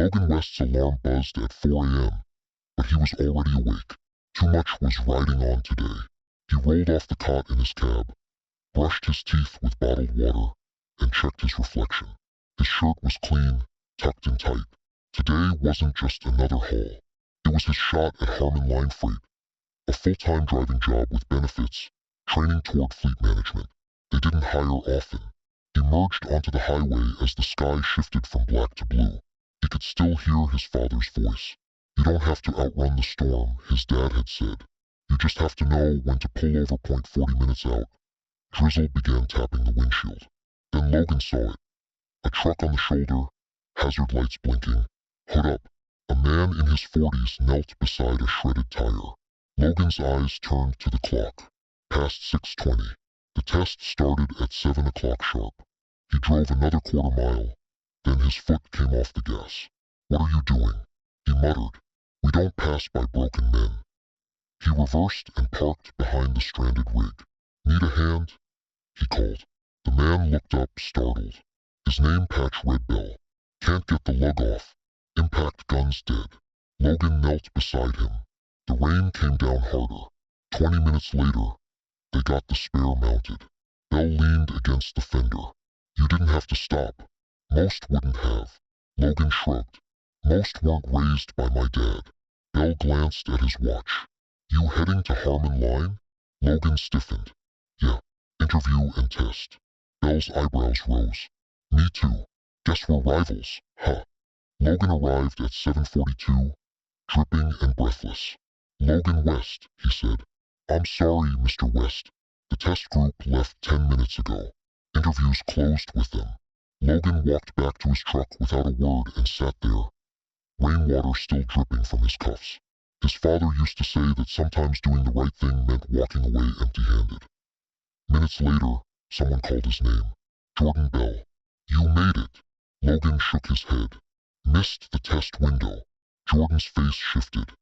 Logan West's alarm buzzed at 4 a.m., but he was already awake. Too much was riding on today. He rolled off the cot in his cab, brushed his teeth with bottled water, and checked his reflection. His shirt was clean, tucked in tight. Today wasn't just another haul. It was his shot at Harmon Line Freight, a full-time driving job with benefits, training toward fleet management. They didn't hire often. He merged onto the highway as the sky shifted from black to blue. He could still hear his father's voice. "You don't have to outrun the storm," his dad had said. "You just have to know when to pull over. 40 minutes out." Drizzle began tapping the windshield. Then Logan saw it. A truck on the shoulder, hazard lights blinking, hood up. A man in his 40s knelt beside a shredded tire. Logan's eyes turned to the clock. Past 6:20. The test started at 7 o'clock sharp. He drove another quarter mile. Then his foot came off the gas. "What are you doing?" he muttered. "We don't pass by broken men." He reversed and parked behind the stranded rig. "Need a hand?" he called. The man looked up, startled. His name patch Red Bell. "Can't get the lug off. Impact gun's dead." Logan knelt beside him. The rain came down harder. 20 minutes later, they got the spare mounted. Bell leaned against the fender. "You didn't have to stop." "Most wouldn't have." Logan shrugged. "Most weren't raised by my dad." Bell glanced at his watch. "You heading to Harmon Line?" Logan stiffened. "Yeah, interview and test." Bell's eyebrows rose. "Me too. Guess we're rivals, huh?" Logan arrived at 7:42, dripping and breathless. "Logan West," he said. "I'm sorry, Mr. West. The test group left 10 minutes ago. Interviews closed with them." Logan walked back to his truck without a word and sat there, rainwater still dripping from his cuffs. His father used to say that sometimes doing the right thing meant walking away empty-handed. Minutes later, someone called his name. "Jordan Bell." "You made it." Logan shook his head. "Missed the test window." Jordan's face shifted.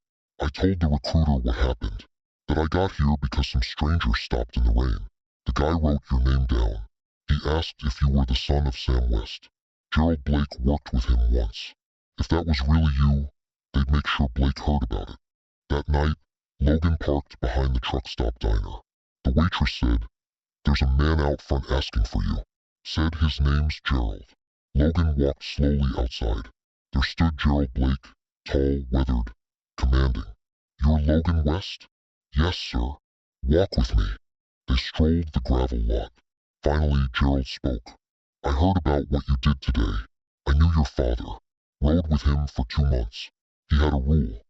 "I told the recruiter what happened. That I got here because some stranger stopped in the rain. The guy wrote your name down. He asked if you were the son of Sam West. Gerald Blake worked with him once. If that was really you, they'd make sure Blake heard about it." That night, Logan parked behind the truck stop diner. The waitress said, "There's a man out front asking for you." Said his name's Gerald. Logan walked slowly outside. There stood Gerald Blake, tall, weathered, commanding. "You're Logan West?" "Yes, sir." "Walk with me." They strolled the gravel lot. Finally, Gerald spoke. "I heard about what you did today. I knew your father. Rode with him for 2 months. He had a rule.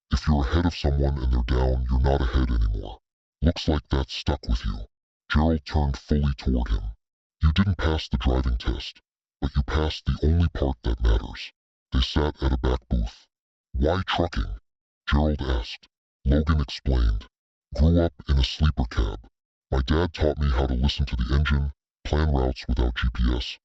If you're ahead of someone and they're down, you're not ahead anymore. Looks like that stuck with you." Gerald turned fully toward him. "You didn't pass the driving test, but you passed the only part that matters." They sat at a back booth. "Why trucking?" Gerald asked. Logan explained. "Grew up in a sleeper cab. My dad taught me how to listen to the engine, plan routes without GPS,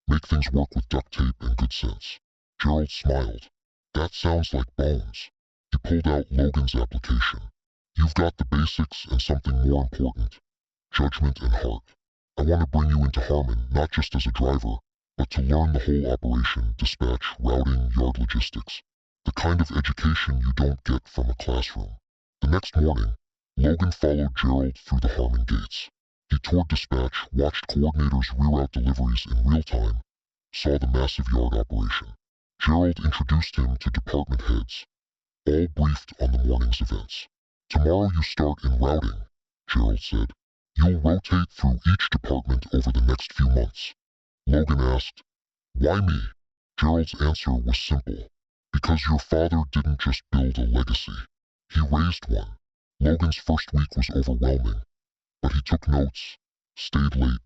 make things work with duct tape and good sense." Gerald smiled. "That sounds like bones." He pulled out Logan's application. "You've got the basics and something more important, judgment and heart. I want to bring you into Harmon, not just as a driver, but to learn the whole operation, dispatch, routing, yard logistics. The kind of education you don't get from a classroom." The next morning, Logan followed Gerald through the Harmon gates. He toured dispatch, watched coordinators reroute deliveries in real time, saw the massive yard operation. Gerald introduced him to department heads, all briefed on the morning's events. "Tomorrow you start in routing," Gerald said. "You'll rotate through each department over the next few months." Logan asked, "Why me?" Gerald's answer was simple. "Because your father didn't just build a legacy. He raised one." Logan's first week was overwhelming, but he took notes, stayed late,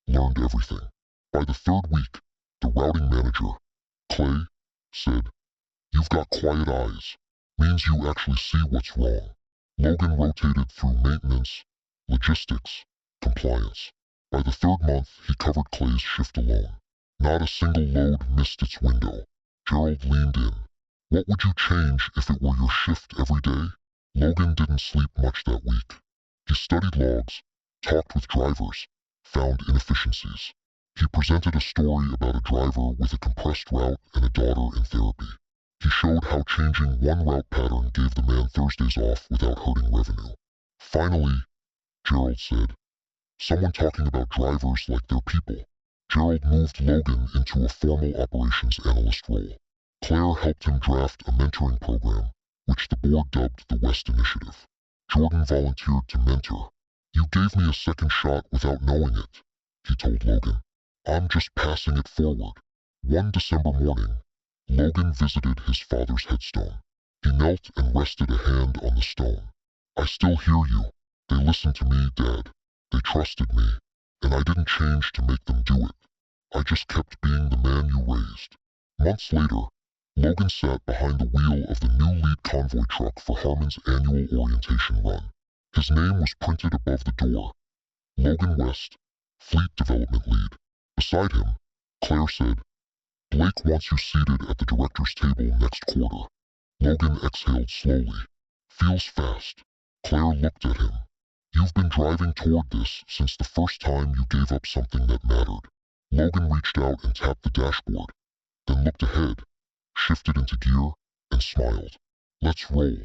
learned everything. By the 3rd week, the routing manager, Clay, said, "You've got quiet eyes. Means you actually see what's wrong." Logan rotated through maintenance, logistics, compliance. By the 3rd month, he covered Clay's shift alone. Not a single load missed its window. Gerald leaned in. "What would you change if it were your shift every day?" Logan didn't sleep much that week. He studied logs, talked with drivers, found inefficiencies. He presented a story about a driver with a compressed route and a daughter in therapy. He showed how changing one route pattern gave the man Thursdays off without hurting revenue. Finally, Gerald said, someone talking about drivers like they're people. Gerald moved Logan into a formal operations analyst role. Claire helped him draft a mentoring program, which the board dubbed the West Initiative. Jordan volunteered to mentor. You gave me a second shot without knowing it, he told Logan. I'm just passing it forward. One December morning, Logan visited his father's headstone. He knelt and rested a hand on the stone. I still hear you. They listened to me, Dad. They trusted me, and I didn't change to make them do it. I just kept being the man you raised. Months later, Logan sat behind the wheel of the new lead convoy truck for Harmon's annual orientation run. His name was printed above the door. Logan West, Fleet Development Lead. Beside him, Claire said, Blake wants you seated at the director's table next quarter. Logan exhaled slowly. Feels fast. Claire looked at him. You've been driving toward this since the first time you gave up something that mattered. Logan reached out and tapped the dashboard, then looked ahead, shifted into gear, and smiled. Let's roll.